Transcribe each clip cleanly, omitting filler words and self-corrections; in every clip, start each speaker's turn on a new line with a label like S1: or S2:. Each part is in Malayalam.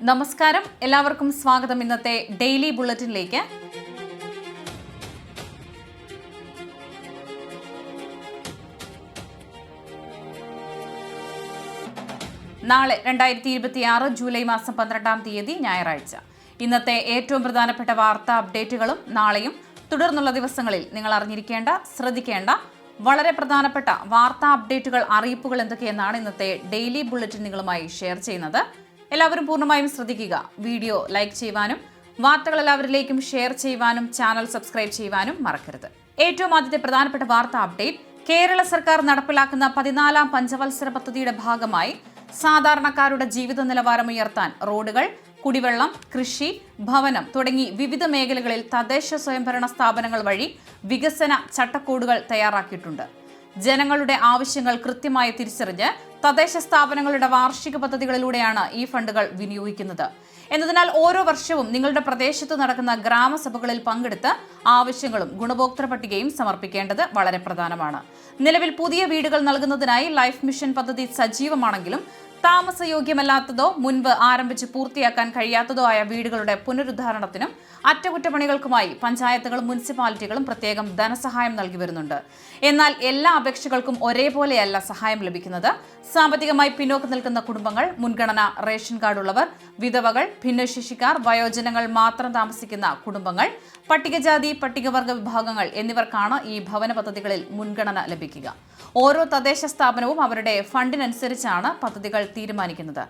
S1: നമസ്കാരം, എല്ലാവർക്കും സ്വാഗതം. ഇന്നത്തെ ഡെയിലി ബുള്ളറ്റിനിലേക്ക്. നാളെ 2026 ജൂലൈ മാസം 12-ാം തീയതി ഞായറാഴ്ച. ഇന്നത്തെ ഏറ്റവും പ്രധാനപ്പെട്ട വാർത്താ അപ്ഡേറ്റുകളും നാളെയും തുടർന്നുള്ള ദിവസങ്ങളിൽ നിങ്ങൾ അറിഞ്ഞിരിക്കേണ്ട, ശ്രദ്ധിക്കേണ്ട വളരെ പ്രധാനപ്പെട്ട വാർത്താ അപ്ഡേറ്റുകൾ, അറിയിപ്പുകൾ എന്തൊക്കെയെന്നാണ് ഇന്നത്തെ ഡെയിലി ബുള്ളറ്റിൻ നിങ്ങളുമായി ഷെയർ ചെയ്യുന്നത്. എല്ലാവരും പൂർണ്ണമായും ശ്രദ്ധിക്കുക. വീഡിയോ ലൈക്ക് ചെയ്യുവാനും വാർത്തകൾ എല്ലാവരിലേക്കും ഷെയർ ചെയ്യുവാനും ചാനൽ സബ്സ്ക്രൈബ് ചെയ്യുവാനും മറക്കരുത്. ഏറ്റവും ആദ്യത്തെ പ്രധാനപ്പെട്ട വാർത്താ അപ്ഡേറ്റ്: കേരള സർക്കാർ നടപ്പിലാക്കുന്ന 14-ാം പഞ്ചവത്സര പദ്ധതിയുടെ ഭാഗമായി സാധാരണക്കാരുടെ ജീവിത നിലവാരം ഉയർത്താൻ റോഡുകൾ, കുടിവെള്ളം, കൃഷി, ഭവനം തുടങ്ങി വിവിധ മേഖലകളിൽ തദ്ദേശ സ്വയംഭരണ സ്ഥാപനങ്ങൾ വഴി വികസന ചട്ടക്കൂടുകൾ തയ്യാറാക്കിയിട്ടുണ്ട്. ജനങ്ങളുടെ ആവശ്യങ്ങൾ കൃത്യമായി തിരിച്ചറിഞ്ഞ് തദ്ദേശ സ്ഥാപനങ്ങളുടെ വാർഷിക പദ്ധതികളിലൂടെയാണ് ഈ ഫണ്ടുകൾ വിനിയോഗിക്കുന്നത്. എന്നതിനാൽ ഓരോ വർഷവും നിങ്ങളുടെ പ്രദേശത്ത് നടക്കുന്ന ഗ്രാമസഭകളിൽ പങ്കെടുത്ത് ആവശ്യങ്ങളും ഗുണഭോക്തൃ പട്ടികയും സമർപ്പിക്കേണ്ടത് വളരെ പ്രധാനമാണ്. നിലവിൽ പുതിയ വീടുകൾ നൽകുന്നതിനായി ലൈഫ് മിഷൻ പദ്ധതി സജീവമാണെങ്കിലും താമസയോഗ്യമല്ലാത്തതോ മുൻപ് ആരംഭിച്ച് പൂർത്തിയാക്കാൻ കഴിയാത്തതോ ആയ വീടുകളുടെ പുനരുദ്ധാരണത്തിനും അറ്റകുറ്റപ്പണികൾക്കുമായി പഞ്ചായത്തുകളും മുനിസിപ്പാലിറ്റികളും പ്രത്യേകം ധനസഹായം നൽകി വരുന്നുണ്ട്. എന്നാൽ എല്ലാ അപേക്ഷകൾക്കും ഒരേപോലെയല്ല സഹായം ലഭിക്കുന്നത്. സാമ്പത്തികമായി പിന്നോക്കം നിൽക്കുന്ന കുടുംബങ്ങൾ, മുൻഗണന റേഷൻ കാർഡുള്ളവർ, വിധവകൾ, ഭിന്നശേഷിക്കാർ, വയോജനങ്ങൾ മാത്രം താമസിക്കുന്ന കുടുംബങ്ങൾ, പട്ടികജാതി പട്ടികവർഗ വിഭാഗങ്ങൾ എന്നിവർക്കാണ് ഈ ഭവന പദ്ധതികളിൽ മുൻഗണന ലഭിക്കുക. ഓരോ തദ്ദേശ സ്ഥാപനവും അവരുടെ ഫണ്ടിനനുസരിച്ചാണ് പദ്ധതികൾ തീരുമാനിക്കുന്നത്.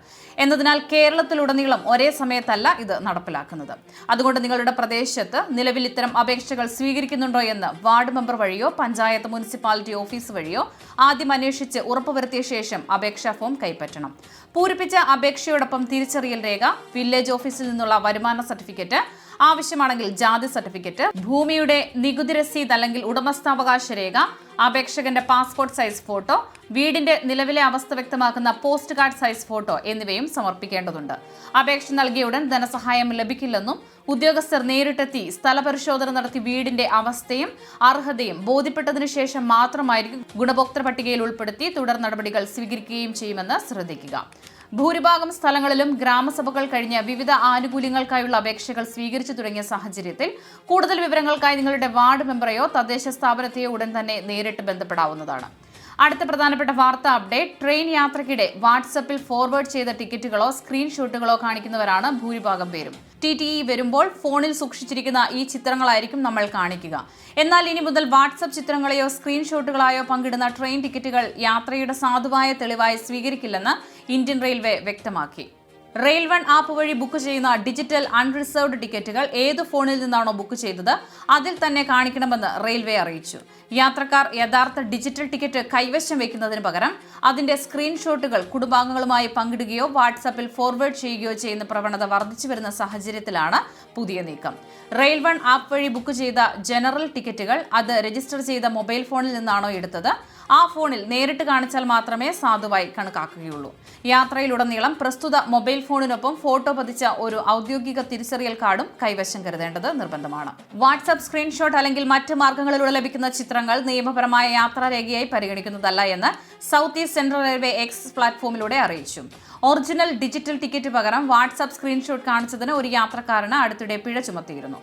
S1: എന്നതിനാൽ കേരളത്തിലുടനീളം ഒരേ സമയത്തല്ല ഇത് നടപ്പിലാക്കുന്നത്. അതുകൊണ്ട് നിങ്ങളുടെ പ്രദേശത്ത് നിലവിൽ ഇത്തരം അപേക്ഷകൾ സ്വീകരിക്കുന്നുണ്ടോ എന്ന് വാർഡ് മെമ്പർ വഴിയോ പഞ്ചായത്ത് മുനിസിപ്പാലിറ്റി ഓഫീസ് വഴിയോ ആദ്യം അന്വേഷിച്ച് ഉറപ്പുവരുത്തിയ ശേഷം അപേക്ഷാ ഫോം കൈപ്പറ്റണം. പൂരിപ്പിച്ച അപേക്ഷയോടൊപ്പം തിരിച്ചറിയൽ രേഖ, വില്ലേജ് ഓഫീസിൽ നിന്നുള്ള വരുമാന സർട്ടിഫിക്കറ്റ്, ആവശ്യമാണെങ്കിൽ ജാതി സർട്ടിഫിക്കറ്റ്, ഭൂമിയുടെ നികുതി രസീത് അല്ലെങ്കിൽ ഉടമസ്ഥാവകാശ രേഖ, അപേക്ഷകന്റെ പാസ്പോർട്ട് സൈസ് ഫോട്ടോ, വീടിന്റെ നിലവിലെ അവസ്ഥ വ്യക്തമാക്കുന്ന പോസ്റ്റ് കാർഡ് സൈസ് ഫോട്ടോ എന്നിവയും സമർപ്പിക്കേണ്ടതുണ്ട്. അപേക്ഷ നൽകിയ ഉടൻ ധനസഹായം ലഭിക്കില്ലെന്നും ഉദ്യോഗസ്ഥർ നേരിട്ടെത്തി സ്ഥലപരിശോധന നടത്തി വീടിന്റെ അവസ്ഥയും അർഹതയും ബോധ്യപ്പെട്ടതിനു ശേഷം മാത്രമായിരിക്കും ഗുണഭോക്തൃ പട്ടികയിൽ ഉൾപ്പെടുത്തി തുടർ നടപടികൾ സ്വീകരിക്കുകയും ചെയ്യുമെന്ന് ശ്രദ്ധിക്കുക. ഭൂരിഭാഗം സ്ഥലങ്ങളിലും ഗ്രാമസഭകൾ കഴിഞ്ഞ് വിവിധ ആനുകൂല്യങ്ങൾക്കായുള്ള അപേക്ഷകൾ സ്വീകരിച്ചു തുടങ്ങിയ സാഹചര്യത്തിൽ കൂടുതൽ വിവരങ്ങൾക്കായി നിങ്ങളുടെ വാർഡ് മെമ്പറെയോ തദ്ദേശ സ്ഥാപനത്തെയോ ഉടൻ തന്നെ നേരിട്ട് ബന്ധപ്പെടാവുന്നതാണ്. അടുത്ത പ്രധാനപ്പെട്ട വാർത്താ അപ്ഡേറ്റ്: ട്രെയിൻ യാത്രയ്ക്കിടെ വാട്സപ്പിൽ ഫോർവേഡ് ചെയ്ത ടിക്കറ്റുകളോ സ്ക്രീൻഷോട്ടുകളോ കാണിക്കുന്നവരാണ് ഭൂരിഭാഗം പേരും. TTE വരുമ്പോൾ ഫോണിൽ സൂക്ഷിച്ചിരിക്കുന്ന ഈ ചിത്രങ്ങളായിരിക്കും നമ്മൾ കാണിക്കുക. എന്നാൽ ഇനി മുതൽ വാട്സപ്പ് ചിത്രങ്ങളെയോ സ്ക്രീൻഷോട്ടുകളായോ പങ്കിടുന്ന ട്രെയിൻ ടിക്കറ്റുകൾ യാത്രയുടെ സാധുവായ തെളിവായി സ്വീകരിക്കില്ലെന്ന് ഇന്ത്യൻ റെയിൽവേ വ്യക്തമാക്കി. റെയിൽ വൺ ആപ്പ് വഴി ബുക്ക് ചെയ്യുന്ന ഡിജിറ്റൽ അൺറിസർവ്ഡ് ടിക്കറ്റുകൾ ഏത് ഫോണിൽ നിന്നാണോ ബുക്ക് ചെയ്തത് അതിൽ തന്നെ കാണിക്കണമെന്ന് റെയിൽവേ അറിയിച്ചു. യാത്രക്കാർ യഥാർത്ഥ ഡിജിറ്റൽ ടിക്കറ്റ് കൈവശം വയ്ക്കുന്നതിന് പകരം അതിന്റെ സ്ക്രീൻഷോട്ടുകൾ കുടുംബാംഗങ്ങളുമായി പങ്കിടുകയോ വാട്സാപ്പിൽ ഫോർവേഡ് ചെയ്യുകയോ ചെയ്യുന്ന പ്രവണത വർദ്ധിച്ചു വരുന്ന സാഹചര്യത്തിലാണ് പുതിയ നീക്കം. റെയിൽ വൺ ആപ്പ് വഴി ബുക്ക് ചെയ്ത ജനറൽ ടിക്കറ്റുകൾ അത് രജിസ്റ്റർ ചെയ്ത മൊബൈൽ ഫോണിൽ നിന്നാണോ എടുത്തത് ആ ഫോണിൽ നേരിട്ട് കാണിച്ചാൽ മാത്രമേ സാധുവായി കണക്കാക്കുകയുള്ളൂ. യാത്രയിലുടനീളം പ്രസ്തുത മൊബൈൽ ഫോണിനൊപ്പം ഫോട്ടോ പതിച്ച ഒരു ഔദ്യോഗിക തിരിച്ചറിയൽ കാർഡും കൈവശം കരുതേണ്ടത് നിർബന്ധമാണ്. വാട്സാപ്പ് സ്ക്രീൻഷോട്ട് അല്ലെങ്കിൽ മറ്റ് മാർഗങ്ങളിലൂടെ ലഭിക്കുന്ന ചിത്രങ്ങൾ നിയമപരമായ യാത്രാരേഖയായി പരിഗണിക്കുന്നതല്ല എന്ന് south east central railway X പ്ലാറ്റ്ഫോമിലൂടെ അറിയിച്ചു. ഒറിജിനൽ ഡിജിറ്റൽ ടിക്കറ്റ് പകരം വാട്സാപ്പ് സ്ക്രീൻഷോട്ട് കാണിച്ചതിന് ഒരു യാത്രക്കാരന് അടുത്തിടെ പിഴ ചുമത്തിയിരുന്നു.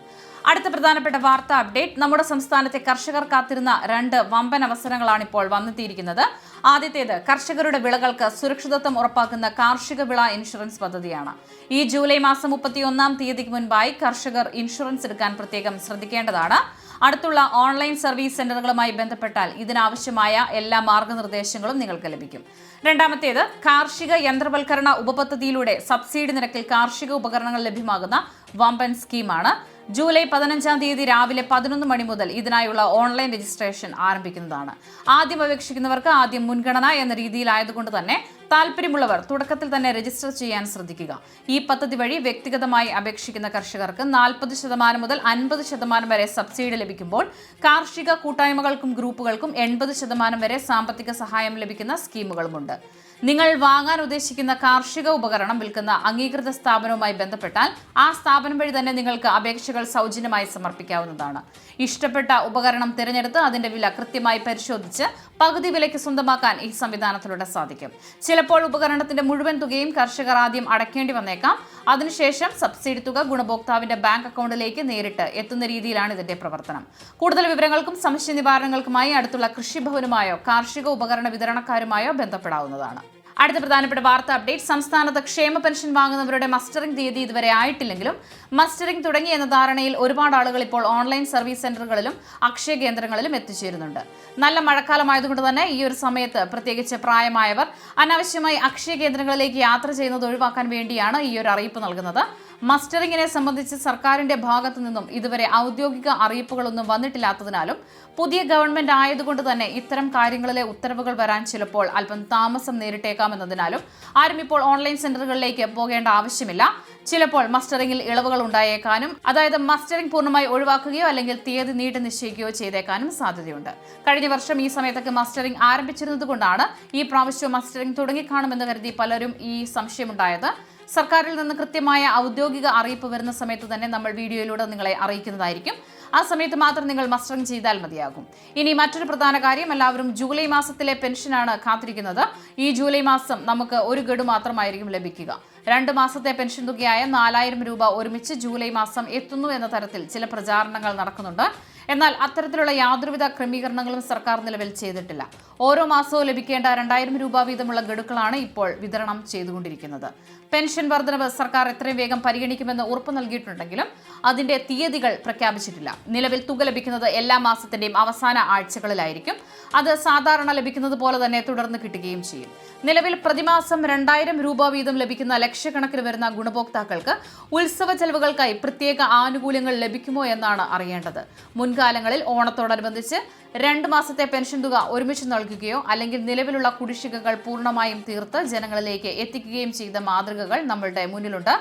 S1: അടുത്ത പ്രധാനപ്പെട്ട വാർത്താ അപ്ഡേറ്റ്: നമ്മുടെ സംസ്ഥാനത്തെ കർഷകർ കാത്തിരുന്ന 2 വമ്പൻ അവസരങ്ങളാണ് ഇപ്പോൾ വന്നെത്തിയിരിക്കുന്നത്. ആദ്യത്തേത് കർഷകരുടെ വിളകൾക്ക് സുരക്ഷിതത്വം ഉറപ്പാക്കുന്ന കാർഷിക വിള ഇൻഷുറൻസ് പദ്ധതിയാണ്. ഈ ജൂലൈ മാസം 31-ാം തീയതിക്ക് മുൻപായി കർഷകർ ഇൻഷുറൻസ് എടുക്കാൻ പ്രത്യേകം ശ്രദ്ധിക്കേണ്ടതാണ്. അടുത്തുള്ള ഓൺലൈൻ സർവീസ് സെന്ററുകളുമായി ബന്ധപ്പെട്ടാൽ ഇതിനാവശ്യമായ എല്ലാ മാർഗനിർദ്ദേശങ്ങളും നിങ്ങൾക്ക് ലഭിക്കും. രണ്ടാമത്തേത് കാർഷിക യന്ത്രവൽക്കരണ ഉപപദ്ധതിയിലൂടെ സബ്സിഡി നിരക്കിൽ കാർഷിക ഉപകരണങ്ങൾ ലഭ്യമാകുന്ന വമ്പൻ സ്കീമാണ്. ജൂലൈ 15-ാം തീയതി രാവിലെ 11 മണി മുതൽ ഇതിനായുള്ള ഓൺലൈൻ രജിസ്ട്രേഷൻ ആരംഭിക്കുന്നതാണ്. ആദ്യം അപേക്ഷിക്കുന്നവർക്ക് ആദ്യം മുൻഗണന എന്ന രീതിയിലായതുകൊണ്ട് തന്നെ താല്പര്യമുള്ളവർ തുടക്കത്തിൽ തന്നെ രജിസ്റ്റർ ചെയ്യാൻ ശ്രദ്ധിക്കുക. ഈ പദ്ധതി വഴി വ്യക്തിഗതമായി അപേക്ഷിക്കുന്ന കർഷകർക്ക് 40% മുതൽ 50% വരെ സബ്സിഡി ലഭിക്കുമ്പോൾ കാർഷിക കൂട്ടായ്മകൾക്കും ഗ്രൂപ്പുകൾക്കും 80% വരെ സാമ്പത്തിക സഹായം ലഭിക്കുന്ന സ്കീമുകളുമുണ്ട്. നിങ്ങൾ വാങ്ങാൻ ഉദ്ദേശിക്കുന്ന കാർഷിക ഉപകരണം വിൽക്കുന്ന അംഗീകൃത സ്ഥാപനവുമായി ബന്ധപ്പെട്ടാൽ ആ സ്ഥാപനം വഴി തന്നെ നിങ്ങൾക്ക് അപേക്ഷകൾ സൗജന്യമായി സമർപ്പിക്കാവുന്നതാണ്. ഇഷ്ടപ്പെട്ട ഉപകരണം തിരഞ്ഞെടുത്ത് അതിന്റെ വില കൃത്യമായി പരിശോധിച്ച് പകുതി വിലയ്ക്ക് സ്വന്തമാക്കാൻ ഈ സംവിധാനത്തിലൂടെ സാധിക്കും. ചിലപ്പോൾ ഉപകരണത്തിന്റെ മുഴുവൻ തുകയും കർഷകർ ആദ്യം അടയ്ക്കേണ്ടി വന്നേക്കാം. അതിനുശേഷം സബ്സിഡി തുക ഗുണഭോക്താവിന്റെ ബാങ്ക് അക്കൗണ്ടിലേക്ക് നേരിട്ട് എത്തുന്ന രീതിയിലാണ് ഇതിന്റെ പ്രവർത്തനം. കൂടുതൽ വിവരങ്ങൾക്കും സംശയ നിവാരണങ്ങൾക്കുമായി അടുത്തുള്ള കൃഷിഭവനുമായോ കാർഷിക ഉപകരണ വിതരണക്കാരുമായോ ബന്ധപ്പെടാവുന്നതാണ്. അടുത്ത പ്രധാനപ്പെട്ട വാർത്താ അപ്ഡേറ്റ്. സംസ്ഥാനത്ത് ക്ഷേമ പെൻഷൻ വാങ്ങുന്നവരുടെ മസ്റ്ററിംഗ് തീയതി ഇതുവരെ ആയിട്ടില്ലെങ്കിലും മസ്റ്ററിംഗ് തുടങ്ങി എന്ന ധാരണയിൽ ഒരുപാട് ആളുകൾ ഇപ്പോൾ ഓൺലൈൻ സർവീസ് സെന്ററുകളിലും അക്ഷയ കേന്ദ്രങ്ങളിലും എത്തിച്ചേരുന്നുണ്ട്. നല്ല മഴക്കാലമായതുകൊണ്ട് തന്നെ ഈ ഒരു സമയത്ത് പ്രത്യേകിച്ച് പ്രായമായവർ അനാവശ്യമായി അക്ഷയ കേന്ദ്രങ്ങളിലേക്ക് യാത്ര ചെയ്യുന്നത് ഒഴിവാക്കാൻ വേണ്ടിയാണ് ഈ ഒരു അറിയിപ്പ് നൽകുന്നത്. മസ്റ്ററിംഗിനെ സംബന്ധിച്ച് സർക്കാരിന്റെ ഭാഗത്തു നിന്നും ഇതുവരെ ഔദ്യോഗിക അറിയിപ്പുകളൊന്നും വന്നിട്ടില്ലാത്തതിനാലും പുതിയ ഗവൺമെന്റ് ആയതുകൊണ്ട് തന്നെ ഇത്തരം കാര്യങ്ങളിലെ ഉത്തരവുകൾ വരാൻ ചിലപ്പോൾ അല്പം താമസം നേരിട്ടേക്കാമെന്നതിനാലും ആരും ഇപ്പോൾ ഓൺലൈൻ സെന്ററുകളിലേക്ക് പോകേണ്ട ആവശ്യമില്ല. ചിലപ്പോൾ മസ്റ്ററിംഗിൽ ഇളവുകൾ ഉണ്ടായേക്കാനും, അതായത് മസ്റ്ററിംഗ് പൂർണ്ണമായി ഒഴിവാക്കുകയോ അല്ലെങ്കിൽ തീയതി നീട്ടി നിശ്ചയിക്കുകയോ ചെയ്തേക്കാനും സാധ്യതയുണ്ട്. കഴിഞ്ഞ വർഷം ഈ സമയത്തൊക്കെ മസ്റ്ററിംഗ് ആരംഭിച്ചിരുന്നതുകൊണ്ടാണ് ഈ പ്രാവശ്യം മസ്റ്ററിംഗ് തുടങ്ങിക്കാണുമെന്ന് കരുതി പലരും ഈ സംശയമുണ്ടായത്. സർക്കാരിൽ നിന്ന് കൃത്യമായ ഔദ്യോഗിക അറിയിപ്പ് വരുന്ന സമയത്ത് തന്നെ നമ്മൾ വീഡിയോയിലൂടെ നിങ്ങളെ അറിയിക്കുന്നതായിരിക്കും. ആ സമയത്ത് മാത്രം നിങ്ങൾ മസ്റ്ററിംഗ് ചെയ്താൽ മതിയാകും. ഇനി മറ്റൊരു പ്രധാന കാര്യം, എല്ലാവരും ജൂലൈ മാസത്തിലെ പെൻഷനാണ് കാത്തിരിക്കുന്നത്. ഈ ജൂലൈ മാസം നമുക്ക് ഒരു ഗഡു മാത്രമായിരിക്കും ലഭിക്കുക. 2 മാസത്തെ പെൻഷൻ തുകയായ 4000 രൂപ ഒരുമിച്ച് ജൂലൈ മാസം എത്തുന്നു എന്ന തരത്തിൽ ചില പ്രചാരണങ്ങൾ നടക്കുന്നുണ്ട്. എന്നാൽ അത്തരത്തിലുള്ള യാതൊരുവിധ ക്രമീകരണങ്ങളും സർക്കാർ നിലവിൽ ചെയ്തിട്ടില്ല. ഓരോ മാസവും ലഭിക്കേണ്ട 2000 രൂപ വീതമുള്ള ഗഡുക്കളാണ് ഇപ്പോൾ വിതരണം ചെയ്തുകൊണ്ടിരിക്കുന്നത്. പെൻഷൻ വർധനവ് സർക്കാർ എത്രയും വേഗം പരിഗണിക്കുമെന്ന് ഉറപ്പു നൽകിയിട്ടുണ്ടെങ്കിലും അതിന്റെ തീയതികൾ പ്രഖ്യാപിച്ചിട്ടില്ല. നിലവിൽ തുക ലഭിക്കുന്നത് എല്ലാ മാസത്തിന്റെയും അവസാന ആഴ്ചകളിലായിരിക്കും. അത് സാധാരണ ലഭിക്കുന്നത് പോലെ തന്നെ തുടർന്ന് കിട്ടുകയും ചെയ്യും. നിലവിൽ പ്രതിമാസം 2000 രൂപ വീതം ലഭിക്കുന്ന ലക്ഷക്കണക്കിന് വരുന്ന ഗുണഭോക്താക്കൾക്ക് ഉത്സവ ചെലവുകൾക്കായി പ്രത്യേക ആനുകൂല്യങ്ങൾ ലഭിക്കുമോ എന്നാണ് അറിയേണ്ടത്. മുൻകാലങ്ങളിൽ ഓണത്തോടനുബന്ധിച്ച് 2 മാസത്തെ പെൻഷൻ തുക ഒരുമിച്ച് നൽകുകയോ അല്ലെങ്കിൽ നിലവിലുള്ള കുടിശ്ശികകൾ പൂർണ്ണമായും തീർത്ത് ജനങ്ങളിലേക്ക് എത്തിക്കുകയും ചെയ്ത മാതൃകകൾ നമ്മളുടെ മുന്നിലുണ്ട്.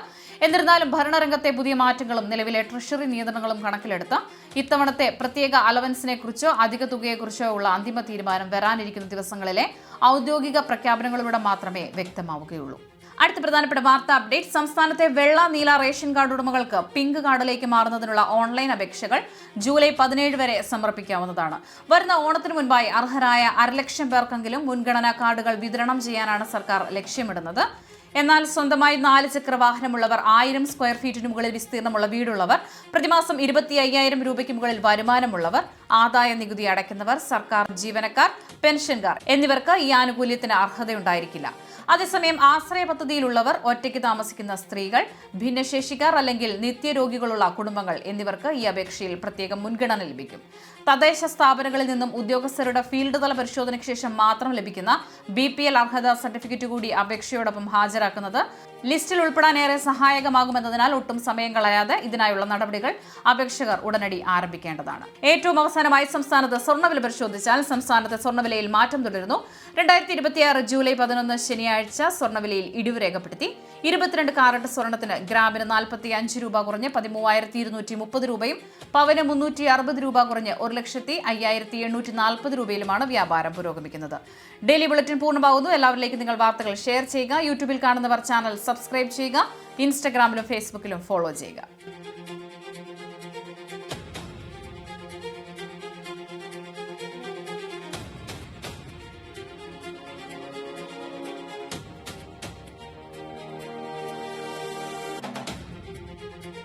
S1: എന്നിരുന്നാലും ഭരണരംഗത്തെ പുതിയ മാറ്റങ്ങളും നിലവിലെ ട്രഷറി നിയന്ത്രണങ്ങളും കണക്കിലെടുത്ത് ഇത്തവണത്തെ പ്രത്യേക അലവൻസിനെ കുറിച്ചോ അധിക തുകയെക്കുറിച്ചോ ഉള്ള അന്തിമ തീരുമാനം വരാനിരിക്കുന്ന ദിവസങ്ങളിലെ ഔദ്യോഗിക പ്രഖ്യാപനങ്ങളിലൂടെ മാത്രമേ വ്യക്തമാവുകയുള്ളൂ. അടുത്ത പ്രധാനപ്പെട്ട വാർത്താ അപ്ഡേറ്റ്. സംസ്ഥാനത്തെ വെള്ള നീല റേഷൻ കാർഡ് ഉടമകൾക്ക് പിങ്ക് കാർഡിലേക്ക് മാറുന്നതിനുള്ള ഓൺലൈൻ അപേക്ഷകൾ ജൂലൈ 17 വരെ സമർപ്പിക്കാവുന്നതാണ്. വരുന്ന ഓണത്തിന് മുൻപായി അർഹരായ 1,00,000 പേർക്കെങ്കിലും മുൻഗണനാ കാർഡുകൾ വിതരണം ചെയ്യാനാണ് സർക്കാർ ലക്ഷ്യമിടുന്നത്. എന്നാൽ സ്വന്തമായി 4 ചക്ര വാഹനമുള്ളവർ, 1000 സ്ക്വയർ ഫീറ്റിന് മുകളിൽ വിസ്തീർണമുള്ള വീടുള്ളവർ, പ്രതിമാസം 25,000 രൂപയ്ക്ക് മുകളിൽ വരുമാനമുള്ളവർ, ആദായ നികുതി അടയ്ക്കുന്നവർ, സർക്കാർ ജീവനക്കാർ, പെൻഷൻകാർ എന്നിവർക്ക് ഈ ആനുകൂല്യത്തിന് അർഹതയുണ്ടായിരിക്കില്ല. അതേസമയം ആശ്രയ പദ്ധതിയിലുള്ളവർ, ഒറ്റയ്ക്ക് താമസിക്കുന്ന സ്ത്രീകൾ, ഭിന്നശേഷിക്കാർ അല്ലെങ്കിൽ നിത്യരോഗികളുള്ള കുടുംബങ്ങൾ എന്നിവർക്ക് ഈ അപേക്ഷയിൽ പ്രത്യേക മുൻഗണന ലഭിക്കും. തദ്ദേശ സ്ഥാപനങ്ങളിൽ നിന്നും ഉദ്യോഗസ്ഥരുടെ ഫീൽഡ് തല പരിശോധനയ്ക്ക് ശേഷം മാത്രം ലഭിക്കുന്ന BPL അർഹതാ സർട്ടിഫിക്കറ്റ് കൂടി അപേക്ഷയോടൊപ്പം ഹാജരാക്കുന്നത് ലിസ്റ്റിൽ ഉൾപ്പെടാൻ ഏറെ സഹായകമാകുമെന്നതിനാൽ ഒട്ടും സമയം കളയാതെ ഇതിനായുള്ള നടപടികൾ അപേക്ഷകർ ഉടനടി ആരംഭിക്കേണ്ടതാണ്. ഏറ്റവും അവസാനമായി സംസ്ഥാനത്ത് സ്വർണ്ണവില പരിശോധിച്ചാൽ സംസ്ഥാനത്തെ സ്വർണ്ണവിലയിൽ മാറ്റം തുടരുന്നു. 2026 ജൂലൈ 11 ശനിയാഴ്ച സ്വർണ്ണവിലയിൽ ഇടിവ് രേഖപ്പെടുത്തി. 22 കാരറ്റ് സ്വർണ്ണത്തിന് ഗ്രാമിന് 45 രൂപ കുറഞ്ഞ് 13,230 രൂപയും പവന് 360 രൂപ കുറഞ്ഞ് 1,05,840 രൂപയിലുമാണ് വ്യാപാരം പുരോഗമിക്കുന്നത്. ഡെയിലി ബുള്ളറ്റിൻ പൂർണ്ണമാകുന്നു. എല്ലാവരിലേക്കും നിങ്ങൾ വാർത്തകൾ ഷെയർ ചെയ്യുക. യൂട്യൂബിൽ കാണുന്നവർ ചാനൽ സബ്സ്ക്രൈബ് ചെയ്യുക. ഇൻസ്റ്റഗ്രാമിലും ഫേസ്ബുക്കിലും ഫോളോ ചെയ്യുക.